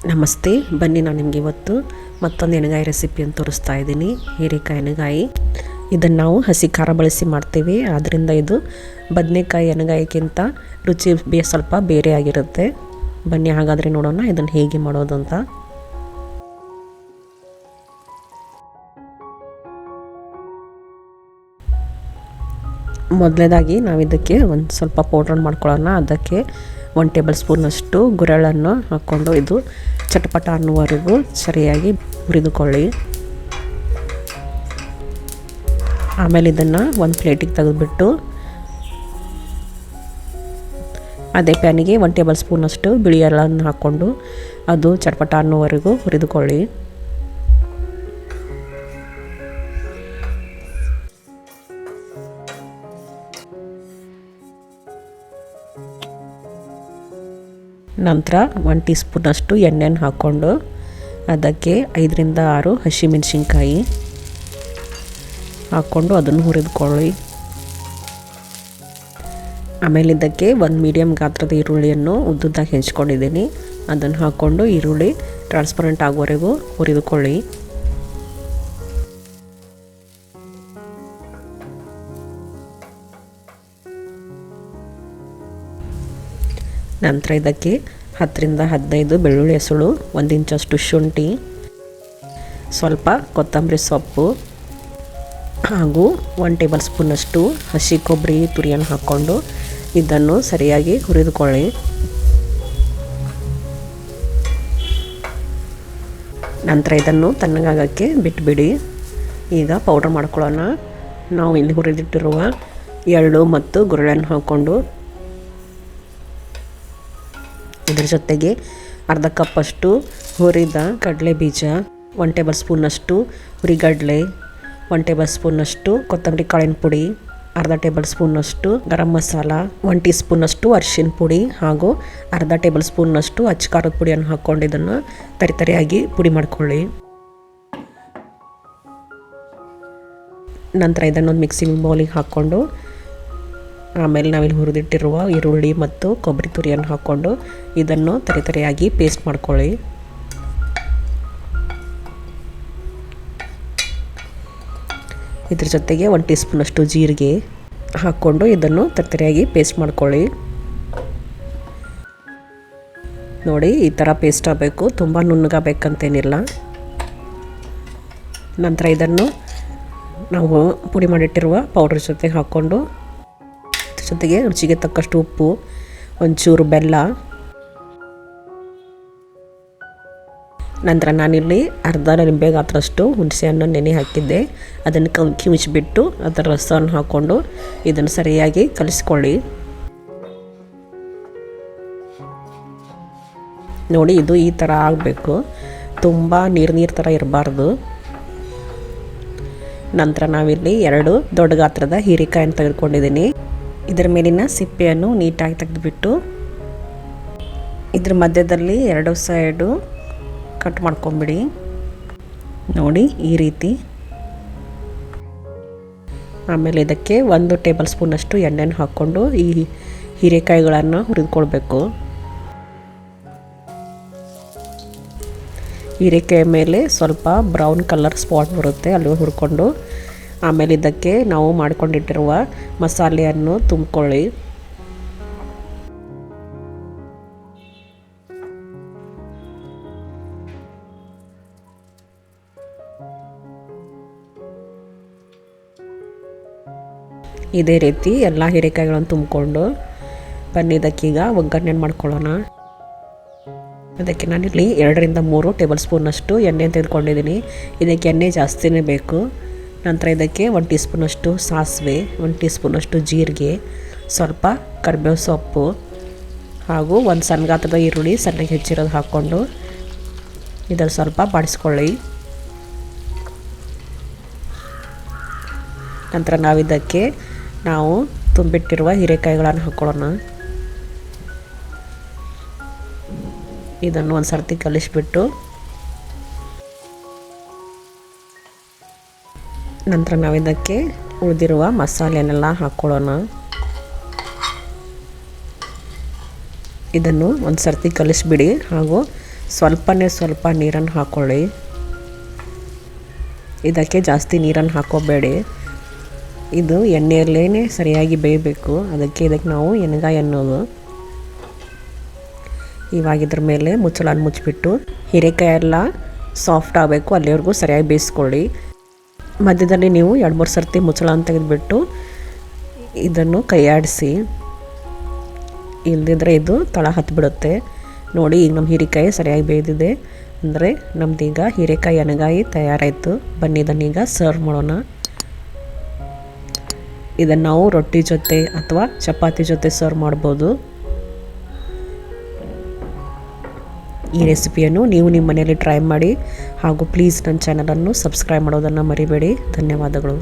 ನಮಸ್ತೆ, ಬನ್ನಿ ನಾನು ನಿಮಗೆ ಇವತ್ತು ಮತ್ತೊಂದು ಎಣ್ಗಾಯಿ ರೆಸಿಪಿಯನ್ನು ತೋರಿಸ್ತಾ ಇದ್ದೀನಿ. ಹೀರೆಕಾಯಿ ಎಣ್ಗಾಯಿ. ಇದನ್ನು ನಾವು ಹಸಿ ಖಾರ ಬಳಸಿ ಮಾಡ್ತೀವಿ. ಆದ್ದರಿಂದ ಇದು ಬದನೆಕಾಯಿ ಎಣ್ಗಾಯಿಗಿಂತ ರುಚಿ ಸ್ವಲ್ಪ ಬೇರೆ ಆಗಿರುತ್ತೆ. ಬನ್ನಿ ಹಾಗಾದರೆ ನೋಡೋಣ ಇದನ್ನು ಹೇಗೆ ಮಾಡೋದು ಅಂತ. ಮೊದಲನೇದಾಗಿ ನಾವು ಇದಕ್ಕೆ ಒಂದು ಸ್ವಲ್ಪ ಪೌಡ್ರ್ ಮಾಡ್ಕೊಳ್ಳೋಣ. ಅದಕ್ಕೆ 1 ಟೇಬಲ್ ಸ್ಪೂನಷ್ಟು ಗುರೆಳ್ಳನ್ನು ಹಾಕ್ಕೊಂಡು ಇದು ಚಟಪಟ ಅನ್ನುವರೆಗೂ ಸರಿಯಾಗಿ ಹುರಿದುಕೊಳ್ಳಿ. ಆಮೇಲೆ ಇದನ್ನು ಒಂದು ಪ್ಲೇಟಿಗೆ ತೆಗೆದುಬಿಟ್ಟು ಅದೇ ಪ್ಯಾನಿಗೆ 1 ಟೇಬಲ್ ಸ್ಪೂನಷ್ಟು ಬಿಳಿ ಎಳ್ಳನ್ನು ಹಾಕ್ಕೊಂಡು ಅದು ಚಟಪಟ ಅನ್ನುವರೆಗೂ ಹುರಿದುಕೊಳ್ಳಿ. ನಂತರ 1 ಟೀ ಸ್ಪೂನಷ್ಟು ಎಣ್ಣೆಯನ್ನು ಹಾಕ್ಕೊಂಡು ಅದಕ್ಕೆ 5 ರಿಂದ 6 ಹಸಿಮೆಣಸಿನ್ಕಾಯಿ ಹಾಕ್ಕೊಂಡು ಅದನ್ನು ಹುರಿದುಕೊಳ್ಳಿ. ಆಮೇಲೆ ಇದಕ್ಕೆ ಒಂದು ಮೀಡಿಯಮ್ ಗಾತ್ರದ ಈರುಳ್ಳಿಯನ್ನು ಉದ್ದುದ್ದಾಗಿ ಹೆಂಚ್ಕೊಂಡಿದ್ದೀನಿ. ಅದನ್ನು ಹಾಕ್ಕೊಂಡು ಈರುಳ್ಳಿ ಟ್ರಾನ್ಸ್ಪರೆಂಟ್ ಆಗುವವರೆಗೂ ಹುರಿದುಕೊಳ್ಳಿ. ನಂತರ ಇದಕ್ಕೆ 10 ರಿಂದ 15 ಬೆಳ್ಳುಳ್ಳಿ ಹೆಸಳು, 1 ಇಂಚಷ್ಟು ಶುಂಠಿ, ಸ್ವಲ್ಪ ಕೊತ್ತಂಬರಿ ಸೊಪ್ಪು ಹಾಗೂ 1 ಟೇಬಲ್ ಸ್ಪೂನಷ್ಟು ಹಸಿ ಕೊಬ್ಬರಿ ತುರಿಯನ್ನು ಹಾಕ್ಕೊಂಡು ಇದನ್ನು ಸರಿಯಾಗಿ ಹುರಿದುಕೊಳ್ಳಿ. ನಂತರ ಇದನ್ನು ತಣ್ಣಗಾಗಕ್ಕೆ ಬಿಟ್ಬಿಡಿ. ಈಗ ಪೌಡ್ರ್ ಮಾಡ್ಕೊಳ್ಳೋಣ. ನಾವು ಇಲ್ಲಿ ಹುರಿದಿಟ್ಟಿರುವ ಎಳ್ಳು ಮತ್ತು ಗುರೆಳ್ಳನ್ನು ಹಾಕ್ಕೊಂಡು ಇದರ ಜೊತೆಗೆ ಅರ್ಧ ಕಪ್ಪಷ್ಟು ಹುರಿದ ಕಡಲೆ ಬೀಜ, 1 ಟೇಬಲ್ ಸ್ಪೂನಷ್ಟು ಹುರಿಗಡಲೆ, 1 ಟೇಬಲ್ ಸ್ಪೂನಷ್ಟು ಕೊತ್ತಂಬರಿ ಕಾಳಿನ ಪುಡಿ, ಅರ್ಧ ಟೇಬಲ್ ಸ್ಪೂನಷ್ಟು ಗರಂ ಮಸಾಲ, 1 ಟೀ ಸ್ಪೂನಷ್ಟು ಅರಿಶಿನ ಪುಡಿ ಹಾಗೂ ಅರ್ಧ ಟೇಬಲ್ ಸ್ಪೂನಷ್ಟು ಅಚ್ಚಕಾರದ ಪುಡಿಯನ್ನು ಹಾಕ್ಕೊಂಡು ಇದನ್ನು ತರಿತರಿಯಾಗಿ ಪುಡಿ ಮಾಡ್ಕೊಳ್ಳಿ. ನಂತರ ಇದನ್ನೊಂದು ಮಿಕ್ಸಿಂಗ್ ಬೌಲಿಗೆ ಹಾಕ್ಕೊಂಡು ಆಮೇಲೆ ನಾವಿಲ್ಲಿ ಹುರಿದಿಟ್ಟಿರುವ ಈರುಳ್ಳಿ ಮತ್ತು ಕೊಬ್ಬರಿ ತುರಿಯನ್ನು ಹಾಕ್ಕೊಂಡು ಇದನ್ನು ತರಿತರಿಯಾಗಿ ಪೇಸ್ಟ್ ಮಾಡ್ಕೊಳ್ಳಿ. ಇದ್ರ ಜೊತೆಗೆ 1 ಟೀ ಸ್ಪೂನಷ್ಟು ಜೀರಿಗೆ ಹಾಕ್ಕೊಂಡು ಇದನ್ನು ತರಿತರಿಯಾಗಿ ಪೇಸ್ಟ್ ಮಾಡ್ಕೊಳ್ಳಿ. ನೋಡಿ, ಈ ಥರ ಪೇಸ್ಟ್ ಆಗಬೇಕು, ತುಂಬ ನುಣ್ಣಗಾಗಬೇಕಂತೇನಿಲ್ಲ. ನಂತರ ಇದನ್ನು ನಾವು ಪುಡಿ ಮಾಡಿಟ್ಟಿರುವ ಪೌಡ್ರ್ ಜೊತೆಗೆ ಹಾಕ್ಕೊಂಡು ಜೊತೆಗೆ ರುಚಿಗೆ ತಕ್ಕಷ್ಟು ಉಪ್ಪು, ಒಂಚೂರು ಬೆಲ್ಲ, ನಂತರ ನಾನಿಲ್ಲಿ ಅರ್ಧ ನಿಂಬೆ ಗಾತ್ರಷ್ಟು ಹುಣಸೆಹಣ್ಣು ನೆನೆ ಹಾಕಿದ್ದೆ. ಅದನ್ನು ಕಿವುಚಿಬಿಟ್ಟು ಅದರ ರಸವನ್ನು ಹಾಕ್ಕೊಂಡು ಇದನ್ನು ಸರಿಯಾಗಿ ಕಲಿಸ್ಕೊಳ್ಳಿ. ನೋಡಿ, ಇದು ಈ ಥರ ಆಗಬೇಕು, ತುಂಬ ನೀರು ಥರ ಇರಬಾರ್ದು. ನಂತರ ನಾವಿಲ್ಲಿ 2 ದೊಡ್ಡ ಗಾತ್ರದ ಹೀರೆಕಾಯನ್ನು ತೆಗೆದುಕೊಂಡಿದ್ದೀನಿ. ಇದರ ಮೇಲಿನ ಸಿಪ್ಪೆಯನ್ನು ನೀಟಾಗಿ ತೆಗೆದುಬಿಟ್ಟು ಇದ್ರ ಮಧ್ಯದಲ್ಲಿ 2 ಸೈಡು ಕಟ್ ಮಾಡ್ಕೊಂಬಿಡಿ. ನೋಡಿ, ಈ ರೀತಿ. ಆಮೇಲೆ ಇದಕ್ಕೆ 1 ಟೇಬಲ್ ಸ್ಪೂನಷ್ಟು ಎಣ್ಣೆನ ಹಾಕ್ಕೊಂಡು ಈ ಹೀರೆಕಾಯಿಗಳನ್ನು ಹುರಿದುಕೊಳ್ಬೇಕು. ಹೀರೆಕಾಯಿ ಮೇಲೆ ಸ್ವಲ್ಪ ಬ್ರೌನ್ ಕಲರ್ ಸ್ಪಾಟ್ ಬರುತ್ತೆ, ಅಲ್ಲಿ ಹುರ್ಕೊಂಡು ಆಮೇಲೆ ಇದಕ್ಕೆ ನಾವು ಮಾಡ್ಕೊಂಡಿಟ್ಟಿರುವ ಮಸಾಲೆಯನ್ನು ತುಂಬಿಕೊಳ್ಳಿ. ಇದೇ ರೀತಿ ಎಲ್ಲ ಹೀರೆಕಾಯಿಗಳನ್ನು ತುಂಬಿಕೊಂಡು ಬನ್ನಿ ಇದಕ್ಕೀಗ ಒಗ್ಗರಣೆ ಮಾಡ್ಕೊಳ್ಳೋಣ. ಅದಕ್ಕೆ ನಾನಿಲ್ಲಿ 2 ರಿಂದ 3 ಟೇಬಲ್ ಸ್ಪೂನಷ್ಟು ಎಣ್ಣೆ ತೆಗೆದುಕೊಂಡಿದ್ದೀನಿ. ಇದಕ್ಕೆ ಎಣ್ಣೆ ಜಾಸ್ತಿನೇ ಬೇಕು. ನಂತರ ಇದಕ್ಕೆ 1 ಟೀ ಸ್ಪೂನಷ್ಟು ಸಾಸಿವೆ, 1 ಟೀ ಸ್ಪೂನಷ್ಟು ಜೀರಿಗೆ, ಸ್ವಲ್ಪ ಕರಿಬೇವು ಸೊಪ್ಪು ಹಾಗೂ 1 ಸಣ್ಣ ಗಾತ್ರದ ಈರುಳ್ಳಿ ಸಣ್ಣಗೆ ಹೆಚ್ಚಿರೋದು ಹಾಕ್ಕೊಂಡು ಇದನ್ನು ಸ್ವಲ್ಪ ಬಾಡಿಸ್ಕೊಳ್ಳಿ. ನಂತರ ನಾವಿದಕ್ಕೆ ನಾವು ತುಂಬಿಟ್ಟಿರುವ ಹೀರೆಕಾಯಿಗಳನ್ನು ಹಾಕ್ಕೊಳ್ಳೋಣ. ಇದನ್ನು ಒಂದು ಸರ್ತಿ ಕಲಿಸ್ಬಿಟ್ಟು ನಂತರ ನಾವಿದಕ್ಕೆ ಉಳಿದಿರುವ ಮಸಾಲೆನೆಲ್ಲ ಹಾಕ್ಕೊಳ್ಳೋಣ. ಇದನ್ನು ಒಂದು ಸರ್ತಿ ಕಲಿಸ್ಬಿಡಿ ಹಾಗೂ ಸ್ವಲ್ಪ ನೀರನ್ನು ಹಾಕ್ಕೊಳ್ಳಿ. ಇದಕ್ಕೆ ಜಾಸ್ತಿ ನೀರನ್ನು ಹಾಕೋಬೇಡಿ. ಇದು ಎಣ್ಣೆಯಲ್ಲೇ ಸರಿಯಾಗಿ ಬೇಯಬೇಕು. ಇದಕ್ಕೆ ನಾವು ಎಣ್ಗಾಯಿ ಅನ್ನೋದು. ಇವಾಗ ಇದ್ರ ಮೇಲೆ ಮುಚ್ಚಳನ ಮುಚ್ಚಿಬಿಟ್ಟು ಹೀರೆಕಾಯಿ ಎಲ್ಲ ಸಾಫ್ಟ್ ಆಗಬೇಕು ಅಲ್ಲಿವರೆಗೂ ಸರಿಯಾಗಿ ಬೇಯಿಸ್ಕೊಳ್ಳಿ. ಮಧ್ಯದಲ್ಲಿ ನೀವು 2-3 ಸರ್ತಿ ಮುಚ್ಚಳನ ತೆಗೆದುಬಿಟ್ಟು ಇದನ್ನು ಕೈಯಾಡಿಸಿ, ಇಲ್ಲದಿದ್ದರೆ ಇದು ತಳ ಹತ್ತಿಬಿಡುತ್ತೆ. ನೋಡಿ, ಈಗ ನಮ್ಮ ಹೀರೆಕಾಯಿ ಸರಿಯಾಗಿ ಬೇಯ್ದಿದೆ ಅಂದರೆ ನಮ್ದೀಗ ಹೀರೆಕಾಯಿ ಎಣ್ಗಾಯಿ ತಯಾರಾಯಿತು. ಬನ್ನಿ ಇದನ್ನೀಗ ಸರ್ವ್ ಮಾಡೋಣ. ಇದನ್ನು ನಾವು ರೊಟ್ಟಿ ಜೊತೆ ಅಥವಾ ಚಪಾತಿ ಜೊತೆ ಸರ್ವ್ ಮಾಡ್ಬೋದು. ಈ ರೆಸಿಪಿಯನ್ನು ನೀವು ನಿಮ್ಮ ಮನೆಯಲ್ಲಿ ಟ್ರೈ ಮಾಡಿ ಹಾಗೂ ಪ್ಲೀಸ್ ನನ್ನ ಚಾನಲನ್ನು ಸಬ್ಸ್ಕ್ರೈಬ್ ಮಾಡೋದನ್ನು ಮರಿಬೇಡಿ. ಧನ್ಯವಾದಗಳು.